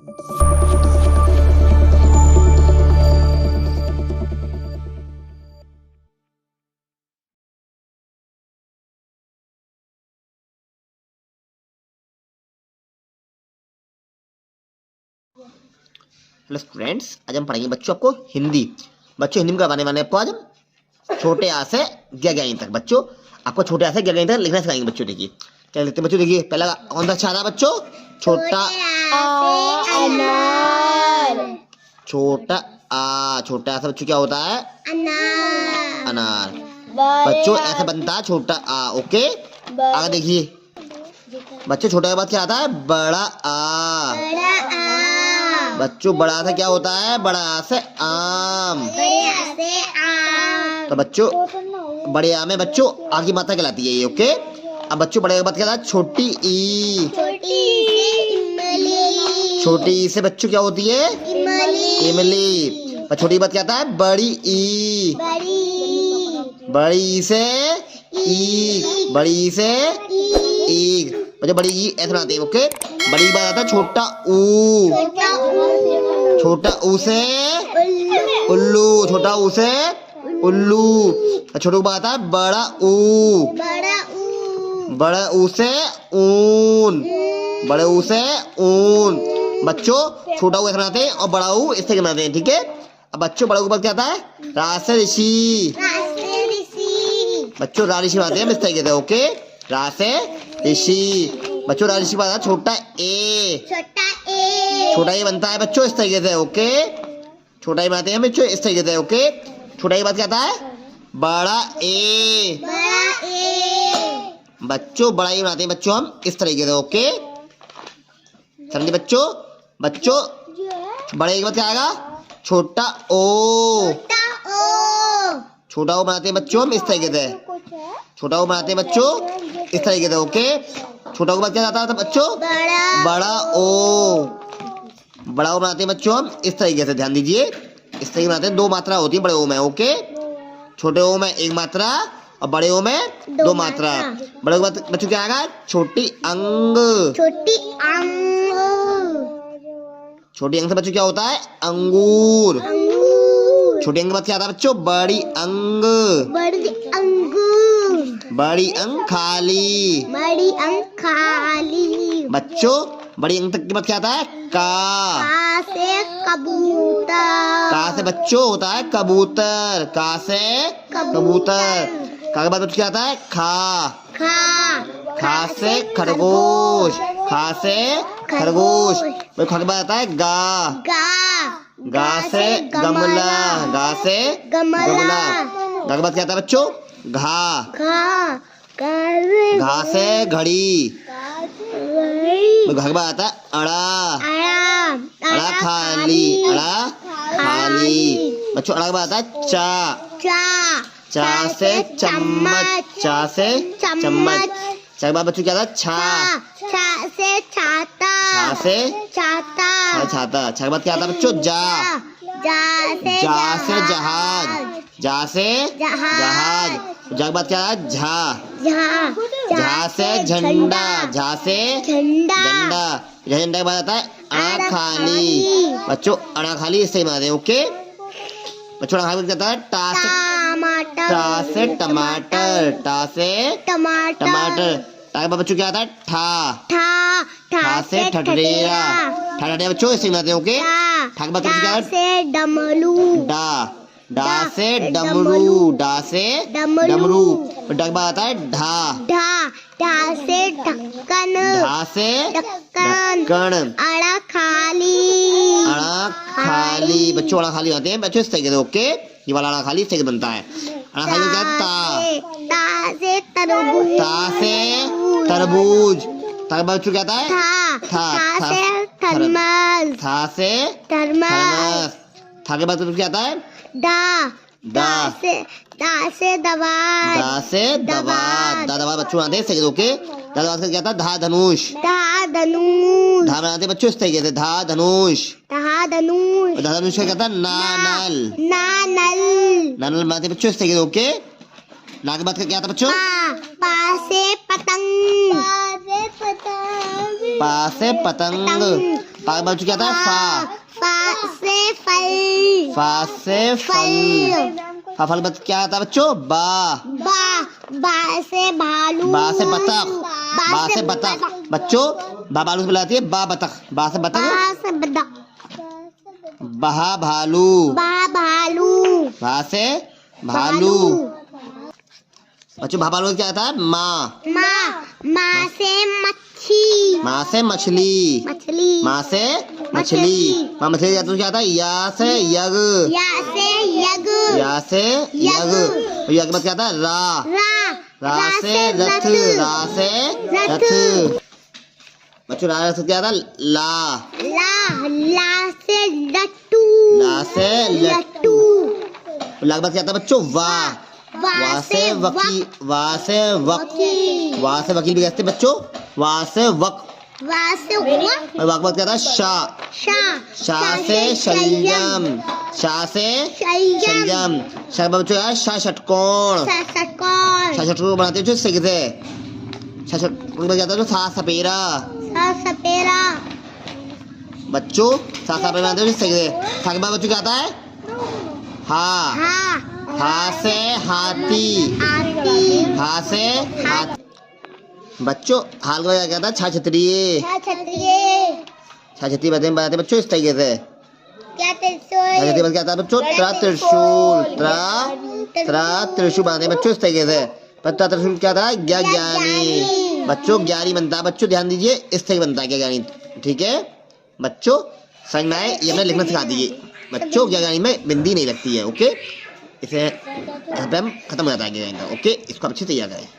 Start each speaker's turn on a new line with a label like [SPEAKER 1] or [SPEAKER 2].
[SPEAKER 1] Hello students, आज हम पढ़ेंगे बच्चों आपको हिंदी। बच्चों हिंदी में करवाने वाले आपको आज हम छोटे आ से 11 तक बच्चों आपको छोटे आ से 11 तक लिखना सिखाएंगे। बच्चों देखिए क्या लिखते हैं बच्चों। देखिए पहला कौन सा अक्षर है बच्चों? छोटा
[SPEAKER 2] अनार।
[SPEAKER 1] छोटा आ। छोटा आ से बच्चों क्या होता है?
[SPEAKER 2] अनार।
[SPEAKER 1] अनार। बच्चों ऐसा बनता है छोटा आ। ओके, आगे देखिए बच्चों छोटा के बाद क्या आता है? बड़ा आ। बच्चों बड़ा आ से क्या होता है? बड़ा आ से आम। तो बच्चों बड़े आ में बच्चों आ की मात्रा कहलाती है ये। ओके, अब बच्चों बड़े के बाद क्या आता है? छोटी ई। छोटी ई से बच्चों क्या होती है? इमली। और छोटी बात क्या आता है? बड़ी ई। बड़ी ई से ईग। बड़ी ई से ईग। बच्चों बड़ी ई ऐसे बनाते हैं। ओके, बड़ी बात आता है छोटा ऊ। छोटा ऊ से उल्लू। छोटा ऊ से उल्लू। छोटू बात आता है बड़ा ऊ। बड़ा ऊ से ऊन। बड़े ऊ से ऊन। बच्चों छोटा ऊ ऐसे बनाते हैं और बड़ा ऊ इस तरह बनाते हैं। ठीक है, अब बच्चों बड़ा ऊ के बाद क्या आता है? रा से ऋषि। बच्चों रा ऋषि बनाते हैं इस तरीके से। ओके, रा से ऋषि। बच्चों रा ऋषि बनता है छोटा ए। छोटा ए बनता है बच्चों इस तरीके से। ओके, छोटा ए बनाते हैं बच्चों इस तरीके से। ओके, छोटा ए बाद क्या आता है? बड़ा ए। बच्चों बड़ा ए बनाते हैं बच्चों हम इस तरीके से। ओके, समझे बच्चों? बच्चों बड़े के बाद क्या आएगा? छोटा ओ। छोटा ओ बनाते हैं बच्चों हम इस तरीके से। छोटा ओ बनाते हैं बच्चों इस तरीके से। ओके, छोटा ओ बाद क्या आता है बच्चों? बड़ा ओ। बड़ा ओ बनाते हैं बच्चों हम इस तरीके से। ध्यान दीजिए, इस तरीके बनाते हैं। दो मात्रा होती है बड़े ओ में। ओके, छोटे ओ में एक मात्रा और बड़े ओ में दो मात्रा। बड़े ओ बाद बच्चों क्या आएगा? छोटी अंग। छोटी अंग से बच्चों क्या होता है? अंगूर। छोटी अंग के बाद क्या आता है बच्चों? बड़ी अंग। बड़ी अंग खाली। बच्चों बड़ी अंग तक के बाद क्या आता है? का से कबूतर। का से बच्चों होता है कबूतर। का से कबूतर। का के बाद बच्चों क्या आता है? खा। खा से खरगोश। खा से खरगोश। खा के बाद आता है गा। गा से गमला। गा से गमला। गा के बाद क्या आता है बच्चों? घा। घा से घड़ी। घा के बाद आता है अड़ा। अड़ा खाली। अड़ा खाली। बच्चों अड़ा के बाद आता है चा। चा से चम्मच। चा से चम्मच। चा के बाद बच्चों क्या आता है? छा से छाता। छा के बाद क्या आता है बच्चों? जा से जहाज। जा से जहाज। जा के बाद क्या आता है? झा से झंडा। झा से झंडा। झंडा के बाद आता है अड़ा खाली। बच्चों अड़ा खाली इससे बनाते हैं। ओके, बच्चों अड़ा खाली क्या आता है? टा से टमाटर। टा से टमाटर। टा के बाद बच्चों क्या आता है? ठा से ठठरेरा। ठठरेरा बच्चों इससे बनाते हैं। ओके, ठा के बाद बच्चों क्या आता है? डा से डमरू। डा से डमरू। डा के बाद आता है ढा से ढक्कन। ढा से ढक्कन। अड़ा खाली। बच्चों अड़ा खाली आते हैं बच्चों इस तरीके से। ओके, ये वाला अड़ा खाली इस तरीके से बनता है। अड़ा खाली क्या है? ता से तरबूज। ता के बाद बच्चों क्या आता है? था से थर्मस। था के बाद क्या आता है? दा से दवा। बच्चों आते हैं इस तरीके से। ओके, दवा से क्या आता है? धा धनुष। धा बनाते हैं बच्चों इस तरीके से। धा धनुष। धा धनुष का क्या आता है? नानल बनाते हैं बच्चों इस तरीके से। ओके, ना के बाद क्या आता है बच्चों? पा से पतंग। पा से पतंग। पा के बाद बच्चों क्या आता है? फा।
[SPEAKER 2] फा से फल।
[SPEAKER 1] फा से फल। फा फल बाद क्या आता है बच्चों? बा।
[SPEAKER 2] बा। बा से भालू।
[SPEAKER 1] बा से बतख। बा से बतख बच्चों, बा भालू से बुलाती है बा बतख। बा से बतख।
[SPEAKER 2] बा से बतख।
[SPEAKER 1] बहा भालू।
[SPEAKER 2] बा भालू।
[SPEAKER 1] भा से भालू। बच्चों भा भालू क्या आता है? माँ।
[SPEAKER 2] माँ। माँ से मच्छी।
[SPEAKER 1] माँ से मछली।
[SPEAKER 2] मछली।
[SPEAKER 1] माँ से मछली। माँ मछली क्या आता है? या से यग।
[SPEAKER 2] या से यग।
[SPEAKER 1] या से यग। और यग के बाद क्या आता है? रा।
[SPEAKER 2] रा।
[SPEAKER 1] रा से रथ। रा से रथ। बच्चों रा से क्या आता है? ला।
[SPEAKER 2] ला। ला से लट्टू।
[SPEAKER 1] ला से लट्टू। ला के बाद क्या आता है बच्चों? वाह। वाह से वकील। वाह से वकील। वाह से वकील भी कहते हैं बच्चों। वाह से वक।
[SPEAKER 2] वाह से वक।
[SPEAKER 1] और वाह के बाद क्या आता है? शाह।
[SPEAKER 2] शाह।
[SPEAKER 1] शाह से शलजम। शाह से शलजम। शाह के बाद बच्चों यार शाह षटकोण।
[SPEAKER 2] षटकोण।
[SPEAKER 1] शाह षटकोण बनाते हैं सिग से। शाह षटकोण में क्या आता है? सा सपेरा।
[SPEAKER 2] सा सपेरा।
[SPEAKER 1] बच्चों सा सपेरा बनाते हैं सिग से। सा के बाद बच्चों क्या आता है? हा।
[SPEAKER 2] हा।
[SPEAKER 1] हा से हाथी।
[SPEAKER 2] हाथी।
[SPEAKER 1] हा से हाथी। बच्चों हाल का क्या था? छा छतरी।
[SPEAKER 2] छतरी।
[SPEAKER 1] छा छतरी बनाते बच्चों इस तरीके से।
[SPEAKER 2] क्या त्रिशूल।
[SPEAKER 1] छा छतरी क्या था बच्चों? त्रा त्रिशूल। त्रा त्रिशूल बनाते बच्चों इस तरीके से। पर त्रा त्रिशूल क्या था? ज्ञानी। बच्चों ज्ञानी बनता है बच्चों, ध्यान दीजिए इस तरह बनता है ज्ञानी। ठीक है बच्चों, समझ में आए? ये अपने लिखना सिखा दीजिए बच्चों। ज्ञानी में बिंदी नहीं लगती है। ओके, इसे हम खत्म हो जाता है ज्ञानी का। ओके, इसको अच्छे से याद है।